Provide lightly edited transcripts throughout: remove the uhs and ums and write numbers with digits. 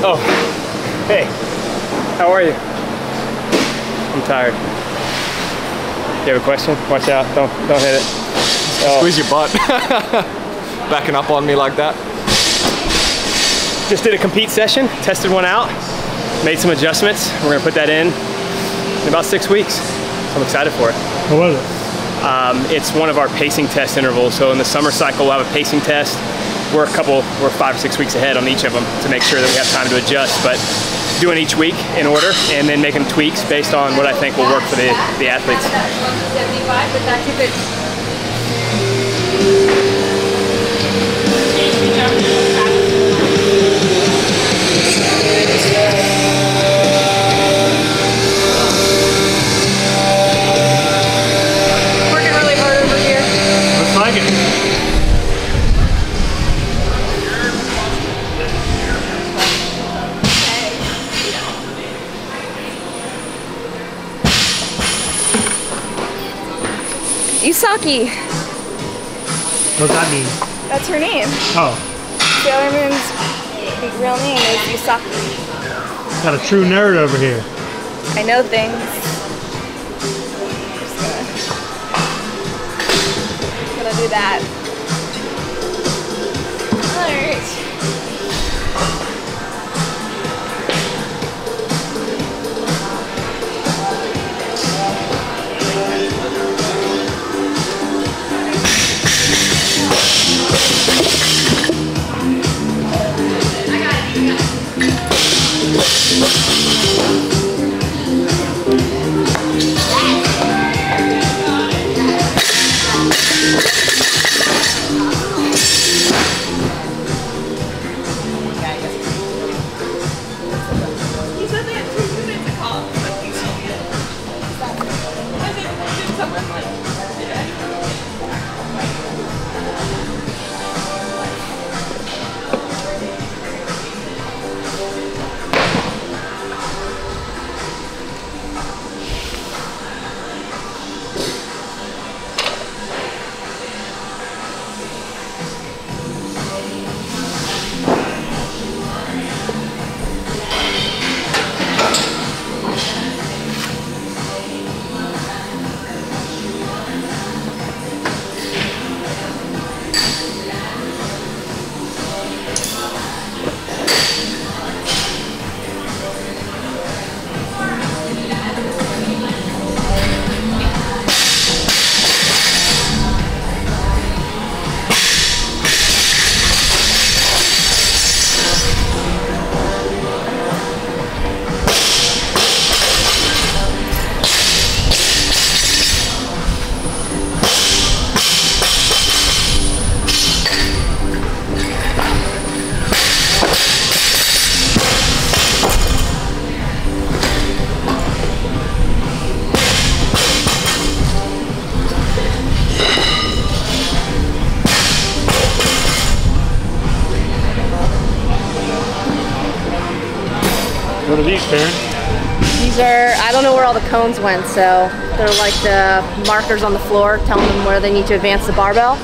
Oh, hey, how are you? I'm tired. You have a question? Watch out, don't hit it. Oh. Squeeze your butt. Backing up on me like that. Just did a compete session, tested one out, made some adjustments. We're gonna put that in about 6 weeks. So I'm excited for it. What was it? It's one of our pacing test intervals. So in the summer cycle, we'll have a pacing test. We're 5 or 6 weeks ahead on each of them to make sure that we have time to adjust, but doing each week in order and then making tweaks based on what I think will work for the athletes. 75, but that's if it's working really hard over here. Looks like it. Usaki. What's that mean? That's her name. Oh, Sailor Moon's real name is Usaki. got a true nerd over here. I know things. Just gonna do that. Alright. What are these, Karen? These are, I don't know where all the cones went, so they're like the markers on the floor telling them where they need to advance the barbell.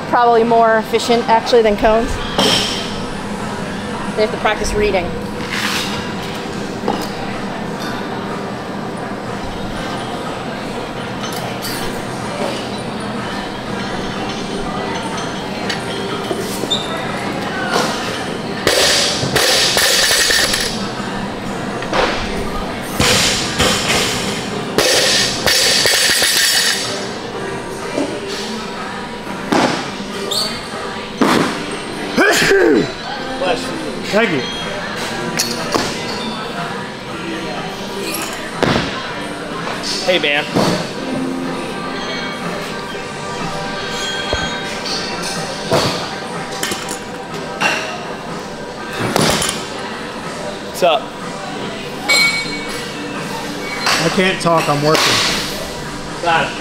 Probably more efficient actually than cones. They have to practice reading. Thank you. Hey, man. What's up? I can't talk, I'm working. Got it.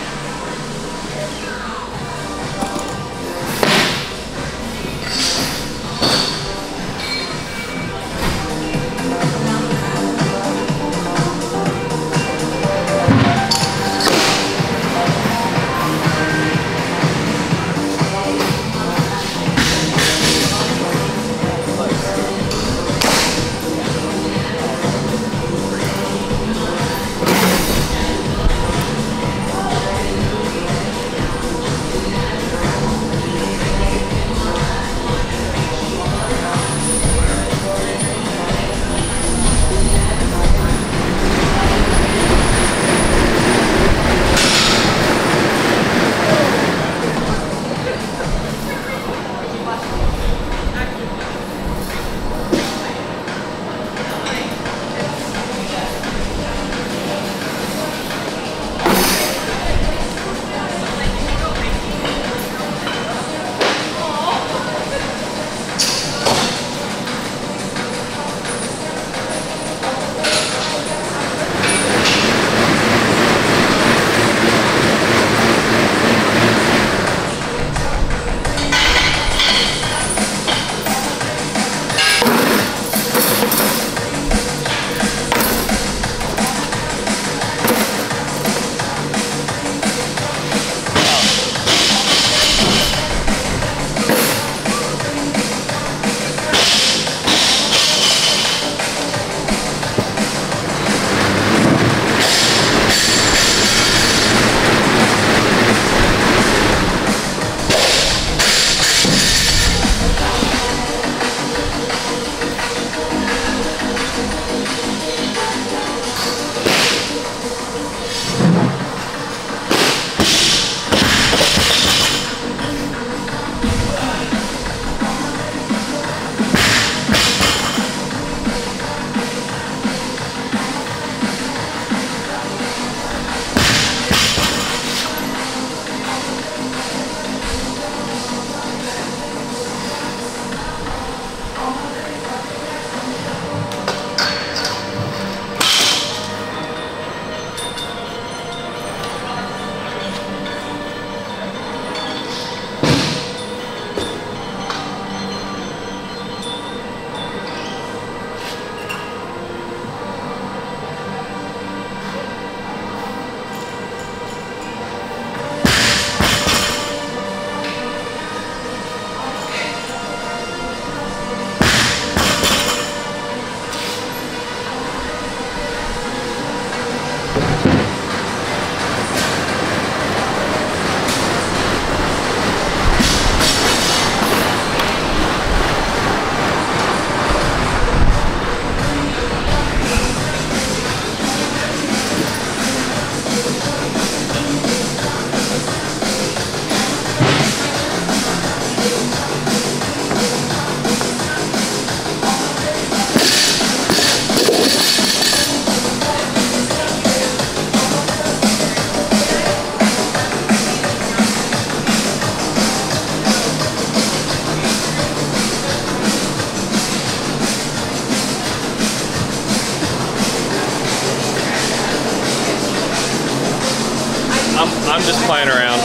just playing around,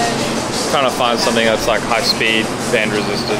trying to find something that's like high speed, band resistant.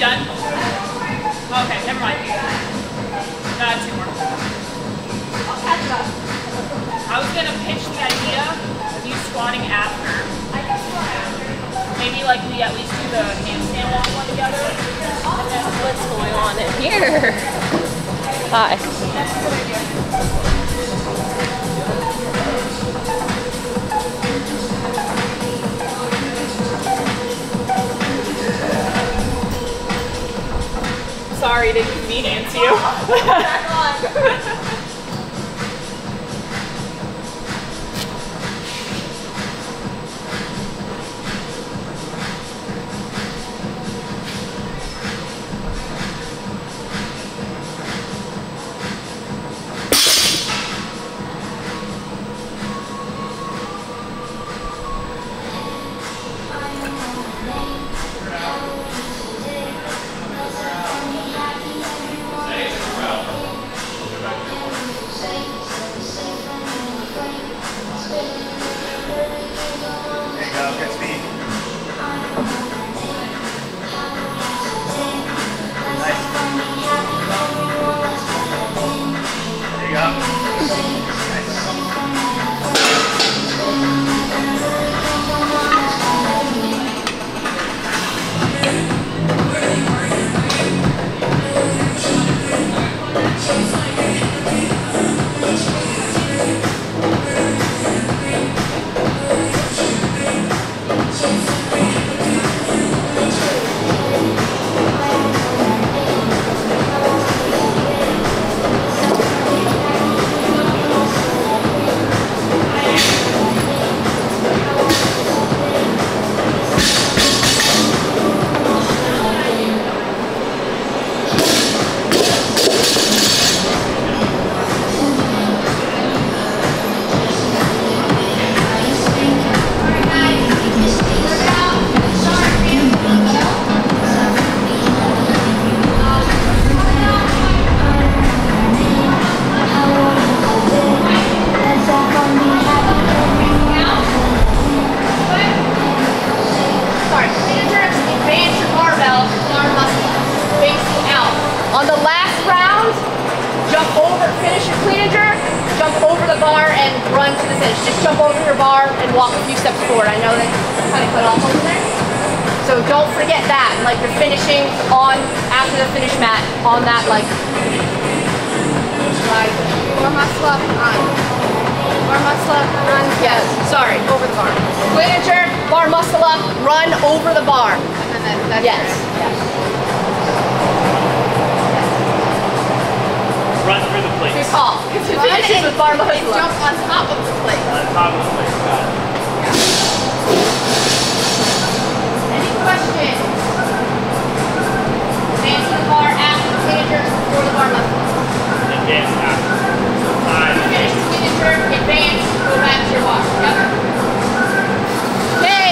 Done? Okay, never mind. Two more. I was gonna pitch the idea of you squatting after. I can squat after. Maybe like we at least do the handstand walk one together. What's going on in here? Hi. That's a good idea. Sorry to inconvenience you. finish your clean and jerk, jump over the bar and run to the finish. Just jump over your bar and walk a few steps forward. I know that kind of cut off over there. So don't forget that. Like you're finishing on, after the finish mat, on that like, bar muscle up, run. Bar muscle up, run. Yes, sorry, over the bar. Clean and jerk, bar muscle up, run over the bar. And then that's yes. Run through the plates. Good call. Because it finishes with bar muscle up. Jump on top of the plate. On top of the plate, got it. Any questions? Advance the bar after the clean and jerk, before the bar muscle up. Advance after. So 5. You finish the clean and jerk, advance, go back to your bar. Yep. Okay.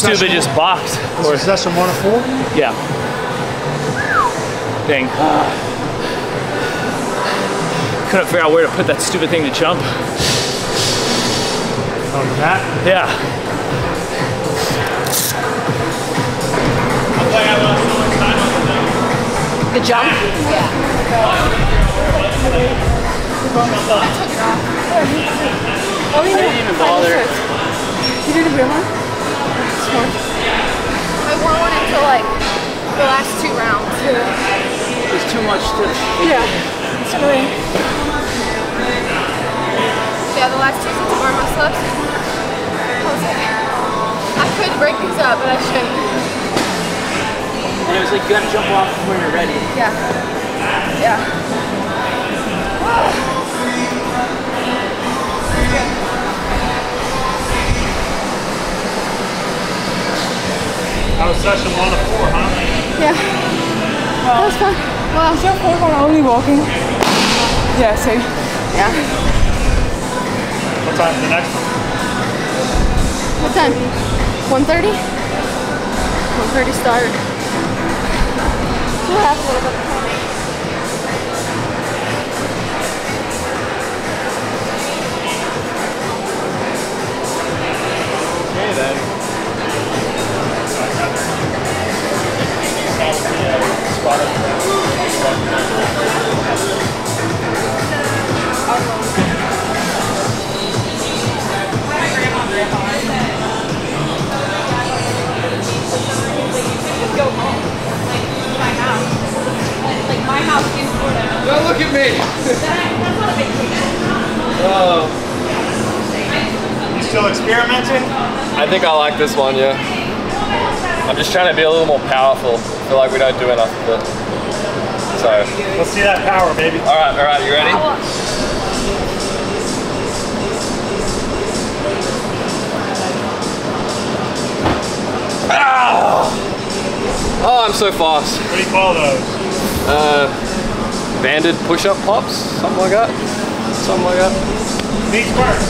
stupid just boxed. This is session 1 of 4? Yeah. Dang. Couldn't figure out where to put that stupid thing to jump. On the mat? Yeah. The jump? Yeah. I didn't even bother. You didn't wear one? I wore one until like the last 2 rounds. There's too much to. Yeah. It's annoying. Yeah, the last 2 sets of arm muscle-ups. I was like, I could break these up, but I shouldn't. And it was like you gotta jump off when you're ready. Yeah. Yeah. That was session 1 of 4, huh? Yeah. That was fun. Well, So far we're only walking. Yeah, so yeah. What time's the next one? What time? 1:30? 1:30 start. We'll have a little bit of time. Okay then. Go home. Like my house. Like my house in Florida. Don't look at me. That's not a big deal. Oh. You still experimenting? I think I like this one, yeah. I'm just trying to be a little more powerful. I feel like we don't do enough of it. So. Let's see that power, baby. All right, you ready? Ah! Oh, I'm so fast. What do you call those? Banded push-up pops, something like that. Something like that. Knees first.